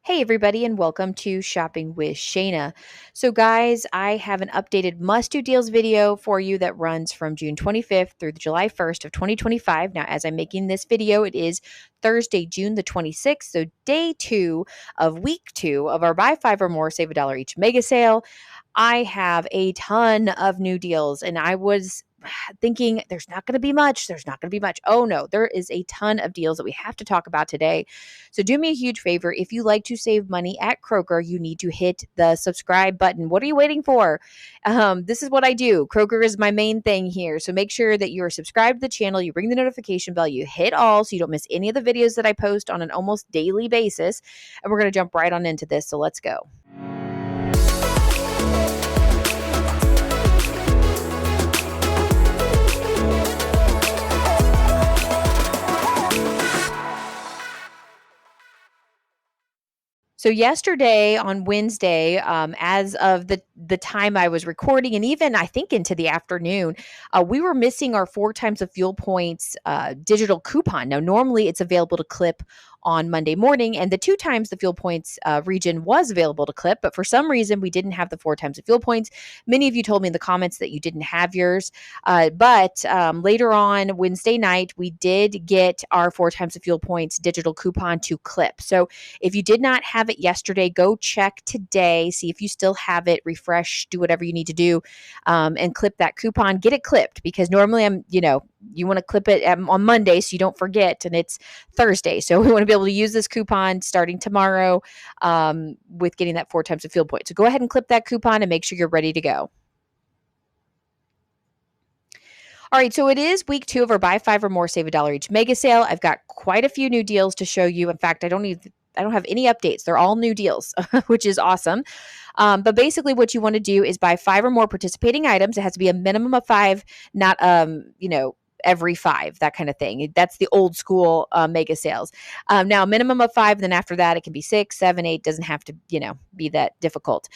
Hey, everybody, and welcome to Shopping with Shana. So, guys, I have an updated must do deals video for you that runs from June 25th through the July 1st of 2025. Now, as I'm making this video, it is Thursday, June the 26th. So, day two of week two of our buy five or more, save a dollar each mega sale. I have a ton of new deals, and I was thinking there's not going to be much. There's not going to be much. Oh no, there is a ton of deals that we have to talk about today. So do me a huge favor. If you like to save money at Kroger, you need to hit the subscribe button. What are you waiting for? This is what I do. Kroger is my main thing here. So make sure that you are subscribed to the channel. You ring the notification bell. You hit all so you don't miss any of the videos that I post on an almost daily basis. And we're going to jump right on into this. So let's go. So yesterday on Wednesday, as of the time I was recording, and even I think into the afternoon, we were missing our 4 times the fuel points digital coupon. Now, normally it's available to clip on Monday morning, and the 2 times the fuel points region was available to clip, but for some reason we didn't have the 4 times the fuel points. Many of you told me in the comments that you didn't have yours, but later on Wednesday night, we did get our 4 times the fuel points digital coupon to clip. So if you did not have it yesterday, go check today, see if you still have it, refresh, do whatever you need to do, and clip that coupon. Get it clipped, because normally you want to clip it on Monday so you don't forget, and it's Thursday. So we want to be able to use this coupon starting tomorrow with getting that 4 times the fuel point. So go ahead and clip that coupon and make sure you're ready to go. All right, so it is week two of our buy five or more, save a dollar each mega sale. I've got quite a few new deals to show you. In fact, I don't have any updates. They're all new deals, which is awesome. But basically what you want to do is buy 5 or more participating items. It has to be a minimum of 5, not every 5, that kind of thing. That's the old school mega sales. Now, minimum of 5, then after that, it can be 6, 7, 8. Doesn't have to, be that difficult.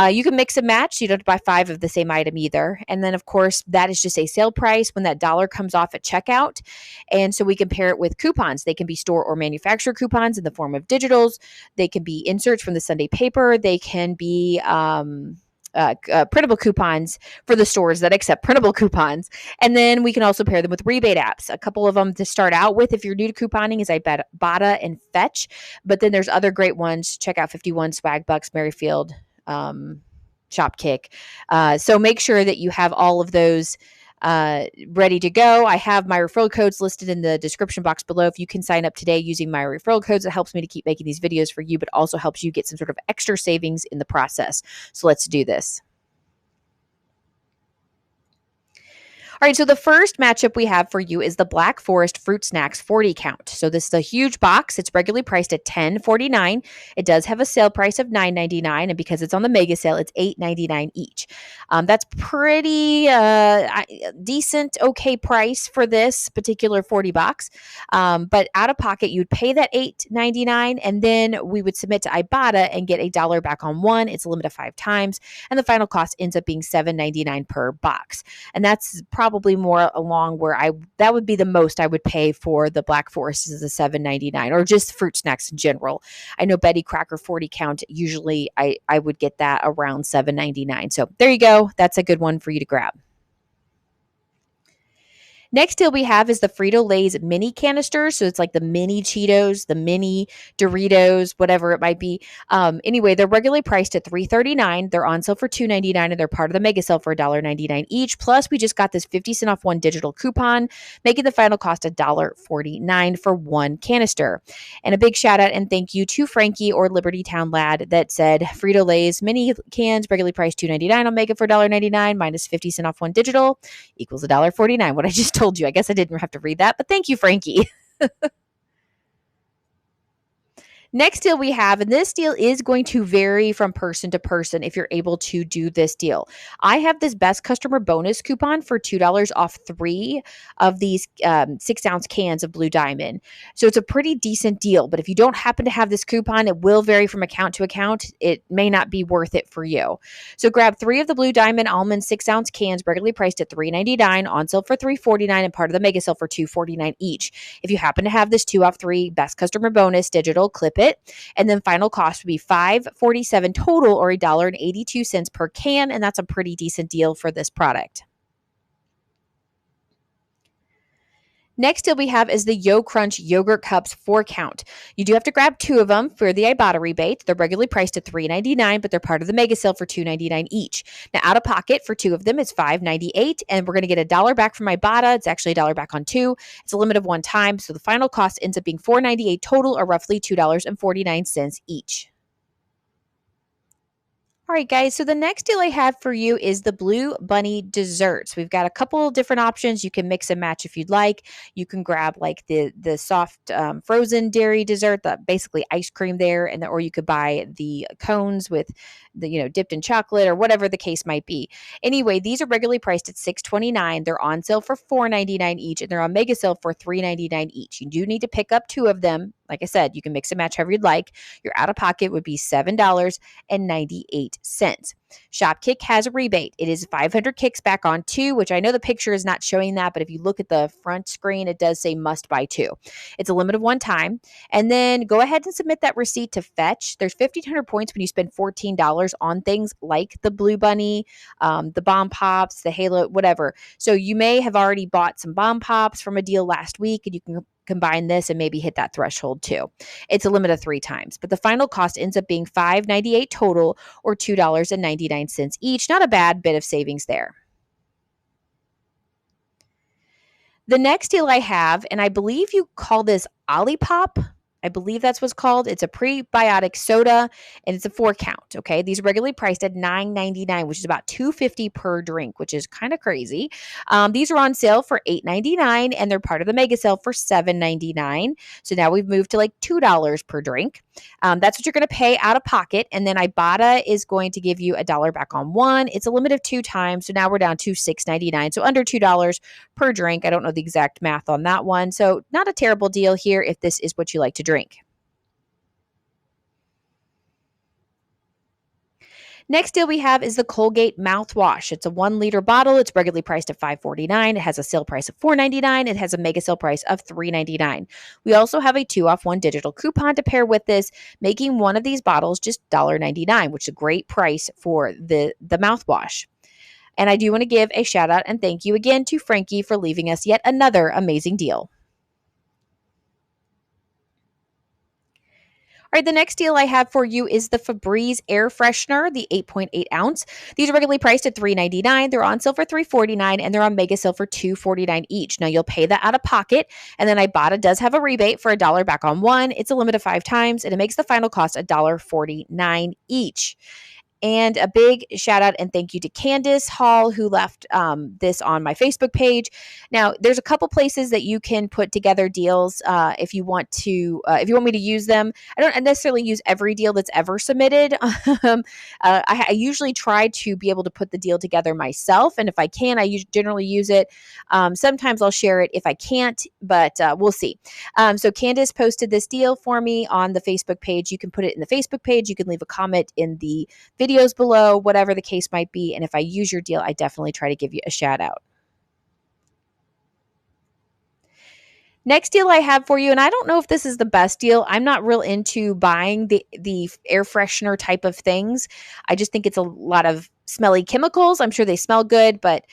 You can mix and match. You don't have to buy 5 of the same item either. And then, of course, that is just a sale price when that dollar comes off at checkout. And so we can pair it with coupons. They can be store or manufacturer coupons in the form of digitals. They can be inserts from the Sunday paper. They can be printable coupons for the stores that accept printable coupons. And then we can also pair them with rebate apps. A couple of them to start out with if you're new to couponing is Ibotta and Fetch. But then there's other great ones. Check out 51, Swag Bucks, Merryfield, Shopkick. So make sure that you have all of those ready to go. I have my referral codes listed in the description box below. If you can sign up today using my referral codes, it helps me to keep making these videos for you, but also helps you get some sort of extra savings in the process. So let's do this. All right, so the first matchup we have for you is the Black Forest Fruit Snacks 40 count. So this is a huge box. It's regularly priced at $10.49. It does have a sale price of $9.99, and because it's on the mega sale, it's $8.99 each. That's pretty decent, okay price for this particular 40 box. But out of pocket, you'd pay that $8.99, and then we would submit to Ibotta and get $1 back on one. It's a limit of 5 times, and the final cost ends up being $7.99 per box. And that's probably more along where that would be the most I would pay for the Black Forest is the $7.99, or just fruit snacks in general. I know Betty Crocker 40 count, usually I would get that around $7.99. So there you go. That's a good one for you to grab. Next deal we have is the Frito-Lay's mini canisters. So it's like the mini Cheetos, the mini Doritos, whatever it might be. Anyway, they're regularly priced at $3.39. They're on sale for $2.99, and they're part of the mega sale for $1.99 each. Plus, we just got this 50-cent off one digital coupon, making the final cost $1.49 for one canister. And a big shout out and thank you to Frankie or Liberty Town Lad that said Frito-Lay's mini cans regularly priced $2.99 on Mega for $1.99 minus 50 cent off one digital equals $1.49. What I just told you. I guess I didn't have to read that, but thank you, Frankie. Next deal we have, and this deal is going to vary from person to person if you're able to do this deal. I have this best customer bonus coupon for $2 off 3 of these 6-ounce cans of Blue Diamond. So it's a pretty decent deal, but if you don't happen to have this coupon, it will vary from account to account. It may not be worth it for you. So grab 3 of the Blue Diamond almond 6-ounce cans, regularly priced at $3.99, on sale for $3.49, and part of the mega sale for $2.49 each. If you happen to have this 2 off 3 best customer bonus digital, clip it. it. And then final cost would be $5.47 total, or $1.82 per can. And that's a pretty decent deal for this product. Next deal we have is the Yo Crunch Yogurt Cups 4-count. You do have to grab 2 of them for the Ibotta rebate. They're regularly priced at $3.99, but they're part of the mega sale for $2.99 each. Now, out of pocket for 2 of them is $5.98, and we're going to get $1 back from Ibotta. It's actually $1 back on 2. It's a limit of 1 time, so the final cost ends up being $4.98 total, or roughly $2.49 each. All right, guys. So the next deal I have for you is the Blue Bunny desserts. We've got a couple different options. You can mix and match if you'd like. You can grab like the soft frozen dairy dessert, the basically ice cream there, and or you could buy the cones with the dipped in chocolate or whatever the case might be. Anyway, these are regularly priced at $6.29. They're on sale for $4.99 each, and they're on mega sale for $3.99 each. You do need to pick up 2 of them. Like I said, you can mix and match however you'd like. Your out of pocket would be $7.98. Shopkick has a rebate. It is 500 kicks back on 2, which I know the picture is not showing that, but if you look at the front screen, it does say must buy 2. It's a limit of 1 time. And then go ahead and submit that receipt to Fetch. There's 1,500 points when you spend $14 on things like the Blue Bunny, the Bomb Pops, the Halo, whatever. So you may have already bought some Bomb Pops from a deal last week, and you can combine this and maybe hit that threshold too. It's a limit of 3 times, but the final cost ends up being $5.98 total, or $2.99 each. Not a bad bit of savings there. The next deal I have, and I believe you call this Olipop. I believe that's what's called. It's a prebiotic soda, and it's a 4-count. Okay, these are regularly priced at $9.99, which is about $2.50 per drink, which is kind of crazy. These are on sale for $8.99, and they're part of the mega sale for $7.99. So now we've moved to like $2 per drink. That's what you're going to pay out of pocket, and then Ibotta is going to give you $1 back on 1. It's a limit of 2 times, so now we're down to $6.99, so under $2 per drink. I don't know the exact math on that one, so not a terrible deal here if this is what you like to drink. Next deal we have is the Colgate mouthwash. It's a 1-liter bottle. It's regularly priced at $5.49. It has a sale price of $4.99. It has a mega sale price of $3.99. We also have a 2-off-1 digital coupon to pair with this, making one of these bottles just $1.99, which is a great price for the mouthwash. And I do want to give a shout out and thank you again to Frankie for leaving us yet another amazing deal. All right, the next deal I have for you is the Febreze air freshener, the 8.8 ounce. These are regularly priced at $3.99. They're on sale for $3.49, and they're on mega sale for $2.49 each. Now, you'll pay that out of pocket, and then Ibotta does have a rebate for $1 back on 1. It's a limit of 5 times, and it makes the final cost $1.49 each. And a big shout out and thank you to Candace Hall, who left this on my Facebook page. Now, there's a couple places that you can put together deals if you want me to use them. I don't necessarily use every deal that's ever submitted. I usually try to be able to put the deal together myself, and if I can, I generally use it. Sometimes I'll share it if I can't, but we'll see. So Candace posted this deal for me on the Facebook page. You can put it in the Facebook page. You can leave a comment in the videos below, whatever the case might be. And if I use your deal, I definitely try to give you a shout out. Next deal I have for you, and I don't know if this is the best deal. I'm not real into buying the air freshener type of things. I just think it's a lot of smelly chemicals. I'm sure they smell good, but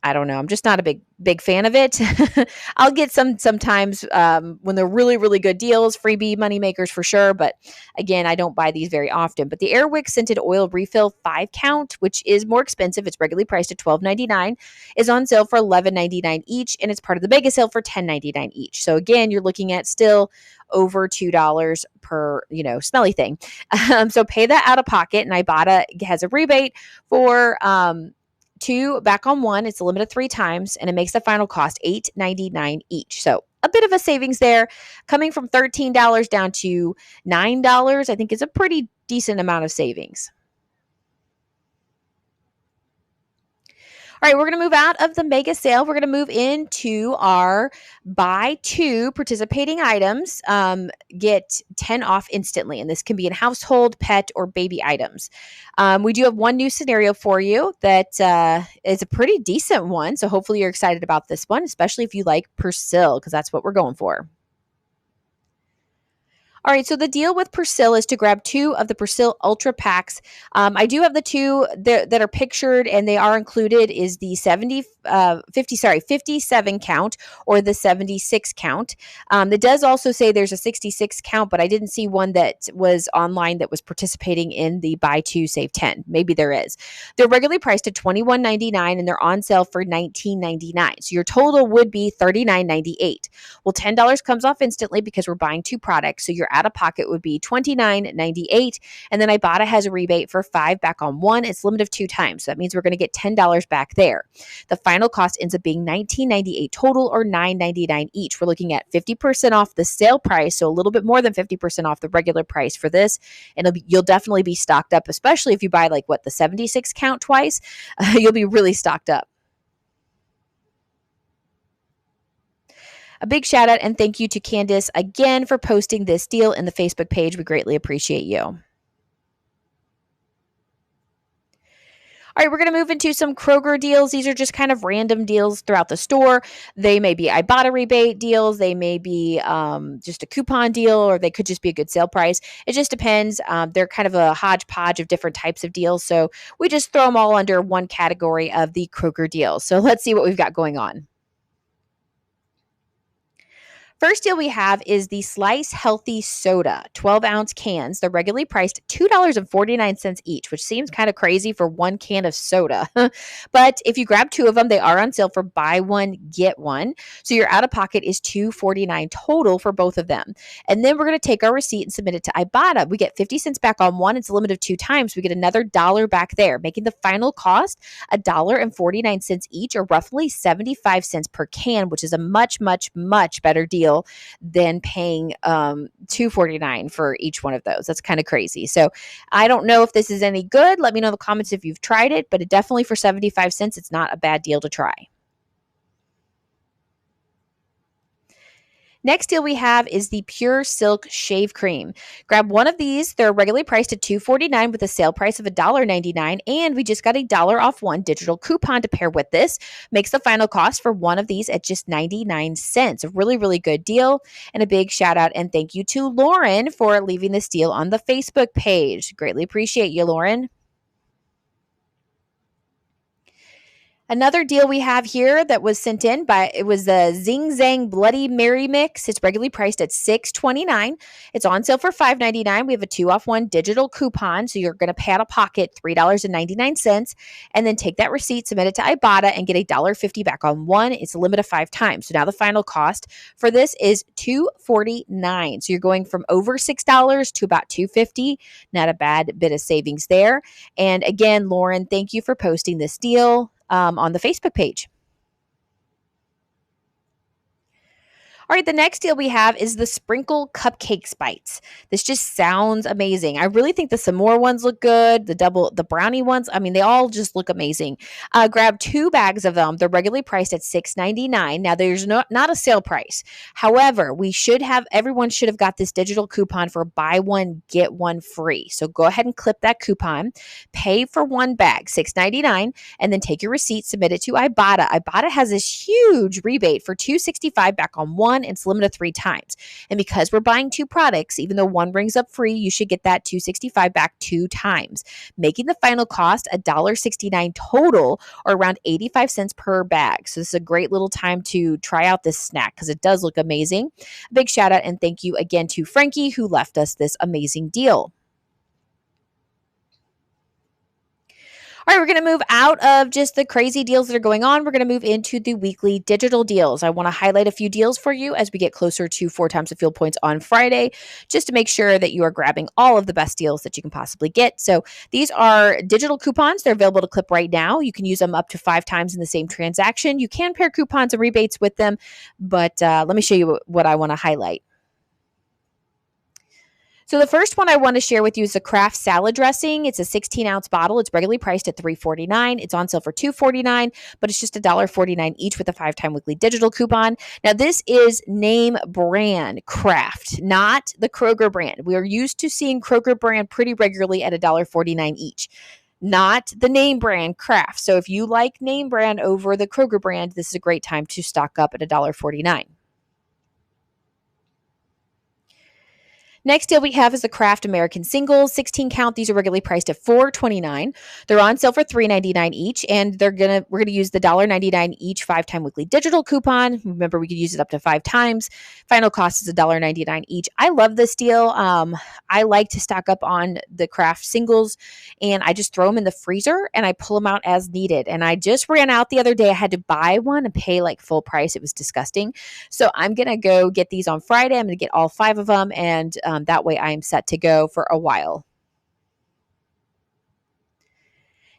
I don't know. I'm just not a big fan of it. I'll get sometimes when they're really, really good deals, freebie money makers for sure. But again, I don't buy these very often. But the Airwick Scented Oil Refill 5-count, which is more expensive, it's regularly priced at $12.99, is on sale for $11.99 each, and it's part of the mega sale for $10.99 each. So again, you're looking at still over $2 per, smelly thing. So pay that out of pocket, and Ibotta has a rebate for 2 back on 1. It's a limit of 3 times, and it makes the final cost $8.99 each. So a bit of a savings there, coming from $13 down to $9. I think is a pretty decent amount of savings. All right, we're going to move out of the mega sale. We're going to move into our buy 2 participating items, get 10 off instantly. And this can be in household, pet, or baby items. We do have one new scenario for you that is a pretty decent one. So hopefully you're excited about this one, especially if you like Persil, because that's what we're going for. All right, so the deal with Persil is to grab 2 of the Persil Ultra Packs. I do have the 2 that are pictured, and they are included is the 57 count or the 76 count. It does also say there's a 66 count, but I didn't see one that was online that was participating in the buy 2, save 10. Maybe there is. They're regularly priced at $21.99, and they're on sale for $19.99. So your total would be $39.98. Well, $10 comes off instantly because we're buying 2 products. So your out of pocket would be $29.98. And then Ibotta has a rebate for 5 back on 1. It's limited of 2 times. So that means we're going to get $10 back there. The final cost ends up being $19.98 total or $9.99 each. We're looking at 50% off the sale price. So a little bit more than 50% off the regular price for this. And you'll definitely be stocked up, especially if you buy the 76 count twice. You'll be really stocked up. A big shout out and thank you to Candace again for posting this deal in the Facebook page. We greatly appreciate you. All right, we're going to move into some Kroger deals. These are just kind of random deals throughout the store. They may be Ibotta rebate deals. They may be just a coupon deal, or they could just be a good sale price. It just depends. They're kind of a hodgepodge of different types of deals. So we just throw them all under one category of the Kroger deals. So let's see what we've got going on. First deal we have is the Slice Healthy Soda, 12-ounce cans. They're regularly priced $2.49 each, which seems kind of crazy for one can of soda. But if you grab 2 of them, they are on sale for buy one, get one. So your out-of-pocket is $2.49 total for both of them. And then we're going to take our receipt and submit it to Ibotta. We get 50 cents back on one. It's a limit of 2 times. We get another $1 back there, making the final cost $1.49 each, or roughly 75 cents per can, which is a much, much, much better deal than paying $2.49 for each one of those. That's kind of crazy. So I don't know if this is any good. Let me know in the comments if you've tried it, but definitely for 75 cents, it's not a bad deal to try. Next deal we have is the Pure Silk Shave Cream. Grab one of these. They're regularly priced at $2.49 with a sale price of $1.99, and we just got $1 off one digital coupon to pair with this. Makes the final cost for one of these at just 99 cents. A really, really good deal, and a big shout out and thank you to Lauren for leaving this deal on the Facebook page. Greatly appreciate you, Lauren. Another deal we have here that was sent in it was the Zing Zang Bloody Mary Mix. It's regularly priced at $6.29. It's on sale for $5.99. We have a 2-off-1 digital coupon, so you're going to pay out of pocket $3.99, and then take that receipt, submit it to Ibotta, and get $1.50 back on one. It's a limit of 5 times. So now the final cost for this is $2.49. So you're going from over $6 to about $2.50. Not a bad bit of savings there. And again, Lauren, thank you for posting this deal on the Facebook page. All right, the next deal we have is the Sprinkle Cupcakes Bites. This just sounds amazing. I really think the s'more ones look good. The brownie ones, I mean, they all just look amazing. Grab 2 bags of them. They're regularly priced at $6.99. Now, there's not a sale price. However, everyone should have got this digital coupon for buy one, get one free. So go ahead and clip that coupon, pay for 1 bag, $6.99, and then take your receipt, submit it to Ibotta. Ibotta has this huge rebate for $2.65 back on one. It's limited 3 times. And because we're buying 2 products, even though one brings up free, you should get that $2.65 back 2 times, making the final cost $1.69 total, or around 85 cents per bag. So this is a great little time to try out this snack because it does look amazing. A big shout out and thank you again to Frankie who left us this amazing deal. All right, we're going to move out of just the crazy deals that are going on. We're going to move into the weekly digital deals. I want to highlight a few deals for you as we get closer to 4 times the field points on Friday, just to make sure that you are grabbing all of the best deals that you can possibly get. So these are digital coupons. They're available to clip right now. You can use them up to 5 times in the same transaction. You can pair coupons and rebates with them, but let me show you what I want to highlight. So the first one I want to share with you is the Kraft salad dressing. It's a 16-ounce bottle. It's regularly priced at $3.49. It's on sale for $2.49, but it's just $1.49 each with a 5-time weekly digital coupon. Now, this is name brand Kraft, not the Kroger brand. We are used to seeing Kroger brand pretty regularly at $1.49 each, not the name brand Kraft. So if you like name brand over the Kroger brand, this is a great time to stock up at $1.49. Next deal we have is the Kraft American Singles 16 count. These are regularly priced at $4.29. They're on sale for $3.99 each, and we're gonna use the $1.99 each 5-time weekly digital coupon. Remember, we could use it up to 5 times. Final cost is $1.99 each. I love this deal. I like to stock up on the Kraft Singles, and I just throw them in the freezer and I pull them out as needed. And I just ran out the other day. I had to buy one and pay like full price. It was disgusting. So I'm gonna go get these on Friday. I'm gonna get all 5 of them, and that way I am set to go for a while.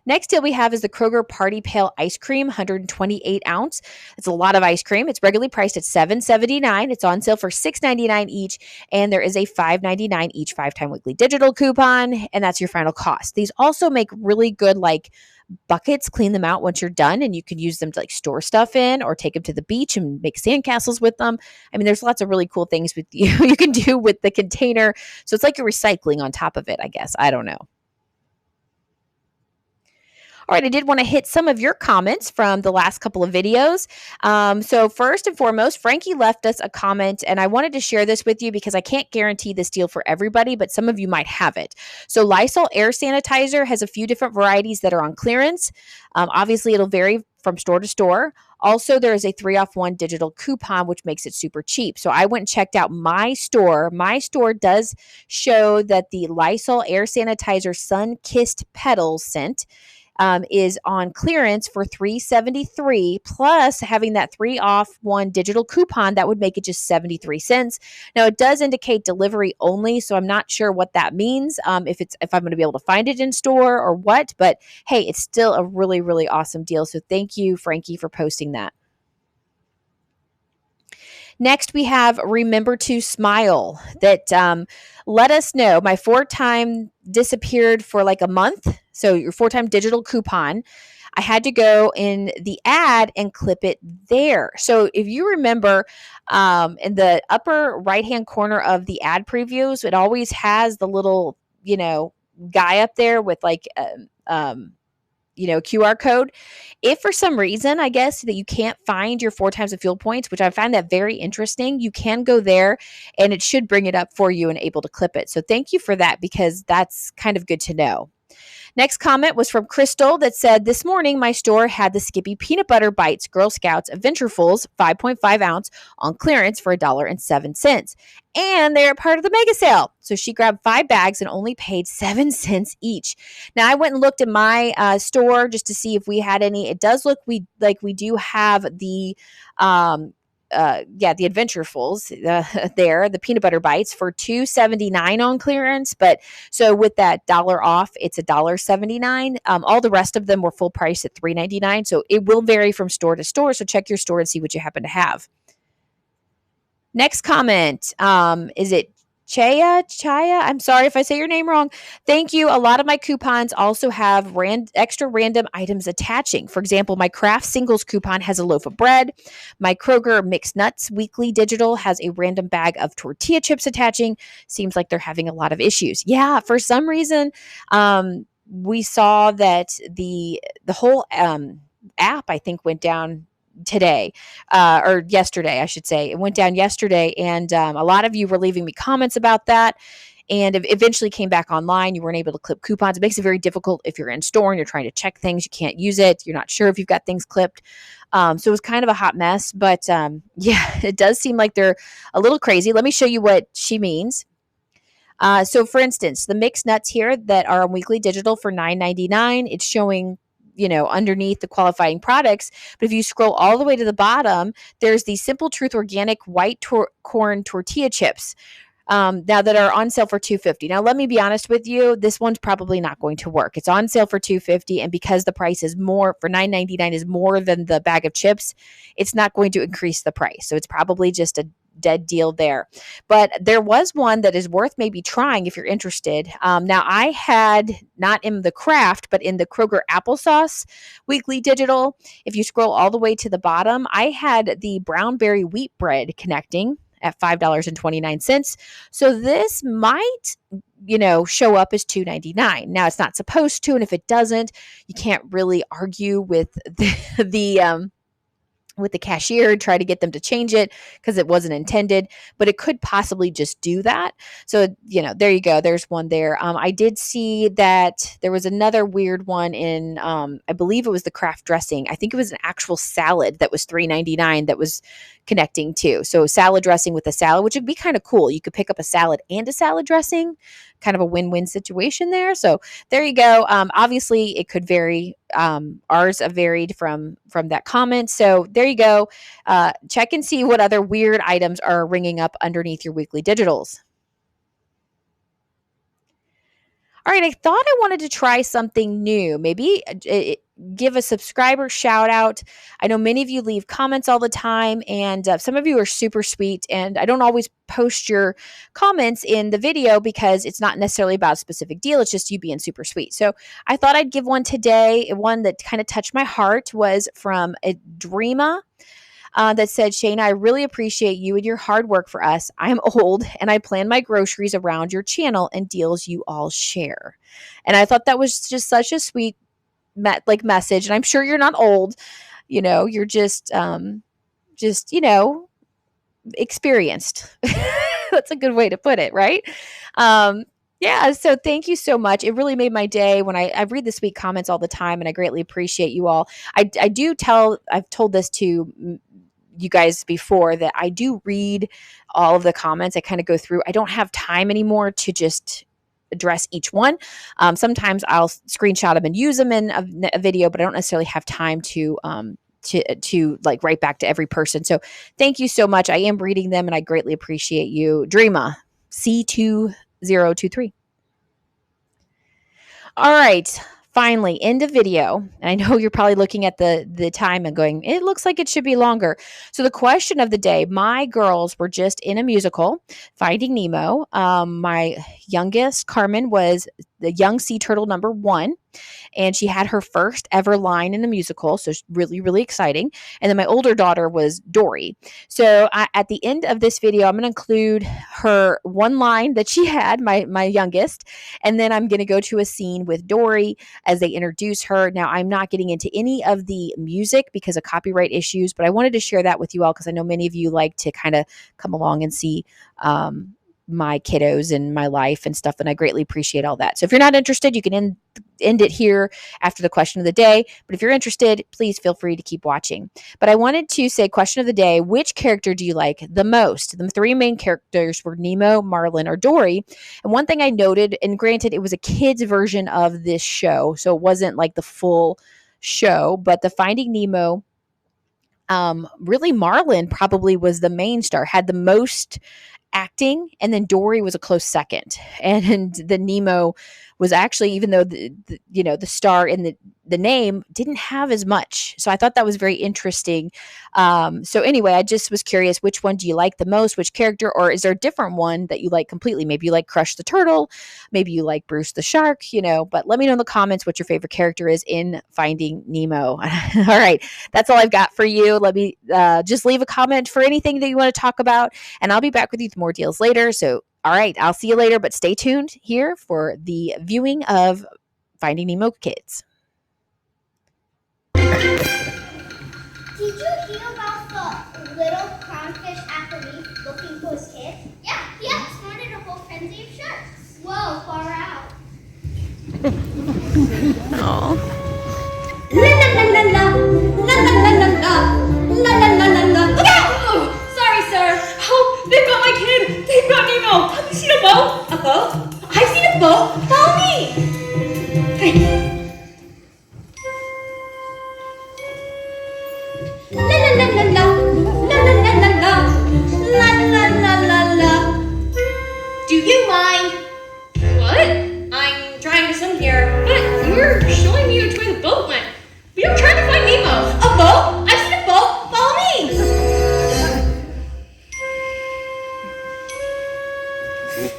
Next deal we have is the Kroger Party Pail Ice Cream, 128 ounce. It's a lot of ice cream. It's regularly priced at $7.79. It's on sale for $6.99 each, and there is a $5.99 each 5-time weekly digital coupon, and that's your final cost. These also make really good buckets. Clean them out once you're done, and you can use them to store stuff in or take them to the beach and make sandcastles with them. I mean, there's lots of really cool things with you can do with the container. So it's like you're recycling on top of it, I guess. I don't know. All right, I did want to hit some of your comments from the last couple of videos. So first and foremost, Frankie left us a comment, and I wanted to share this with you because I can't guarantee this deal for everybody, but some of you might have it. So Lysol air sanitizer has a few different varieties that are on clearance. Obviously, it'll vary from store to store. Also, there is a 3-off-1 digital coupon, which makes it super cheap. So I went and checked out my store. My store does show that the Lysol air sanitizer Sun-Kissed Petals scent is on clearance for $3.73, plus having that 3-off-1 digital coupon that would make it just 73 cents. Now it does indicate delivery only, so I'm not sure what that means, if I'm going to be able to find it in store or what, but hey, it's still a really, really awesome deal. So thank you, Frankie, for posting that. Next, we have Remember to Smile that let us know. My 4-time disappeared for like a month. So your 4-time digital coupon, I had to go in the ad and clip it there. So if you remember, in the upper right-hand corner of the ad previews, it always has the little, guy up there with QR code. If for some reason, I guess, that you can't find your 4 times of fuel points, which I find that very interesting, you can go there and it should bring it up for you and able to clip it. So thank you for that, because that's kind of good to know. Next comment was from Crystal that said, this morning my store had the Skippy Peanut Butter Bites Girl Scouts Adventurefuls 5.5 ounce on clearance for $1.07. And they're part of the mega sale. So she grabbed 5 bags and only paid 7 cents each. Now I went and looked at my store just to see if we had any. It does look we do have the the Adventurefuls there, the peanut butter bites for $2.79 on clearance. But so with that $1 off, it's $1.79. All the rest of them were full price at $3.99. So it will vary from store to store. So check your store and see what you happen to have. Next comment, is it Chaya? I'm sorry if I say your name wrong. Thank you. A lot of my coupons also have extra random items attaching. For example, my Kraft Singles coupon has a loaf of bread. My Kroger Mixed Nuts Weekly Digital has a random bag of tortilla chips attaching. Seems like they're having a lot of issues. Yeah, for some reason, we saw that the whole app, I think, went down today, or yesterday, I should say. It went down yesterday, and a lot of you were leaving me comments about that, and it eventually came back online. You weren't able to clip coupons. It makes it very difficult if you're in store and you're trying to check things. You can't use it. You're not sure if you've got things clipped. So it was kind of a hot mess, but yeah, it does seem like they're a little crazy. Let me show you what she means. So for instance, the mixed nuts here that are on weekly digital for $9.99, it's showing underneath the qualifying products. But if you scroll all the way to the bottom, there's the Simple Truth Organic White Corn Tortilla Chips now that are on sale for $2.50. Now, let me be honest with you. This one's probably not going to work. It's on sale for $2.50, and because the price is more for $9.99 is more than the bag of chips, it's not going to increase the price. So it's probably just a dead deal there. But there was one that is worth maybe trying if you're interested. Now I had not in the Kraft, but in the Kroger applesauce weekly digital. If you scroll all the way to the bottom, I had the brown berry wheat bread connecting at $5.29. So this might, show up as $2.99. Now it's not supposed to, and if it doesn't, you can't really argue with the with the cashier, try to get them to change it because it wasn't intended, but it could possibly just do that. So, there you go. There's one there. I did see that there was another weird one in, I believe it was the craft dressing. I think it was an actual salad that was $3.99 that was connecting to. So salad dressing with a salad, which would be kind of cool. You could pick up a salad and a salad dressing, kind of a win-win situation there. So there you go. Obviously, it could vary. Ours have varied from that comment. So there you go. Check and see what other weird items are ringing up underneath your weekly digitals. All right, I thought I wanted to try something new. Maybe give a subscriber shout out. I know many of you leave comments all the time, and some of you are super sweet. And I don't always post your comments in the video because it's not necessarily about a specific deal. It's just you being super sweet. So I thought I'd give one today. One that kind of touched my heart was from a Dreama. That said, Shana, I really appreciate you and your hard work for us. I'm old and I plan my groceries around your channel and deals you all share. And I thought that was just such a sweet message. And I'm sure you're not old, you're just experienced. That's a good way to put it, right? Yeah, so thank you so much. It really made my day when I read the sweet comments all the time, and I greatly appreciate you all. I've told this to you guys before that I do read all of the comments. I kind of go through. I don't have time anymore to just address each one. Sometimes I'll screenshot them and use them in a video, but I don't necessarily have time to like write back to every person. So thank you so much. I am reading them and I greatly appreciate you. Dreama C2023. All right. Finally, end of video. And I know you're probably looking at the time and going, it looks like it should be longer. So the question of the day, my girls were just in a musical, Finding Nemo. My youngest, Carmen, was the young sea turtle number 1. And she had her first ever line in a musical. So really, really exciting. And then my older daughter was Dory. So at the end of this video, I'm going to include her one line that she had, my youngest. And then I'm going to go to a scene with Dory as they introduce her. Now, I'm not getting into any of the music because of copyright issues, but I wanted to share that with you all because I know many of you like to kind of come along and see my kiddos and my life and stuff, and I greatly appreciate all that. So if you're not interested, you can end it here after the question of the day, but if you're interested, please feel free to keep watching. But I wanted to say, question of the day, which character do you like the most? The 3 main characters were Nemo, Marlin, or Dory. And one thing I noted, and granted it was a kid's version of this show, so it wasn't like the full show, but the Finding Nemo, really Marlin probably was the main star, had the most acting, and then Dory was a close second. And the Nemo was actually, even though the star in the name didn't have as much. So I thought that was very interesting. So anyway, I just was curious, which one do you like the most? Which character? Or is there a different one that you like completely? Maybe you like Crush the Turtle. Maybe you like Bruce the Shark, but let me know in the comments what your favorite character is in Finding Nemo. All right. That's all I've got for you. Let me just leave a comment for anything that you want to talk about, and I'll be back with you with more deals later. So all right, I'll see you later, but stay tuned here for the viewing of Finding Nemo Kids. Did you hear about the little clownfish at the reef looking for his kid? Yeah, he outsmarted a whole frenzy of sharks. Whoa, far out. Aww. La la la la la, la la la la la, la la la la la. Look out! Oh, sorry, sir. Oh, they've got my kid. They've got Nemo. Have you seen a boat? A boat? I've seen a boat. Follow me. La la la la la, la la la la la, la la la la la. Do you mind? What? I'm trying to swim here, but you're showing me which way the boat went. We are trying to find Nemo. A boat? I've seen a boat. Follow me.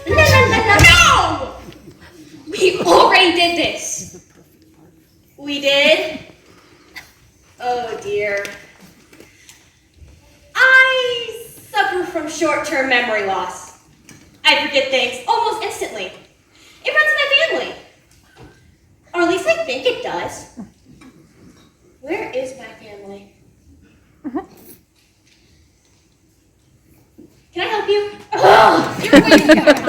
La la la la. No! We already did this. We did? Oh dear. I suffer from short-term memory loss. I forget things almost instantly. It runs in my family. Or at least I think it does. Where is my family? help you? Oh, you're way too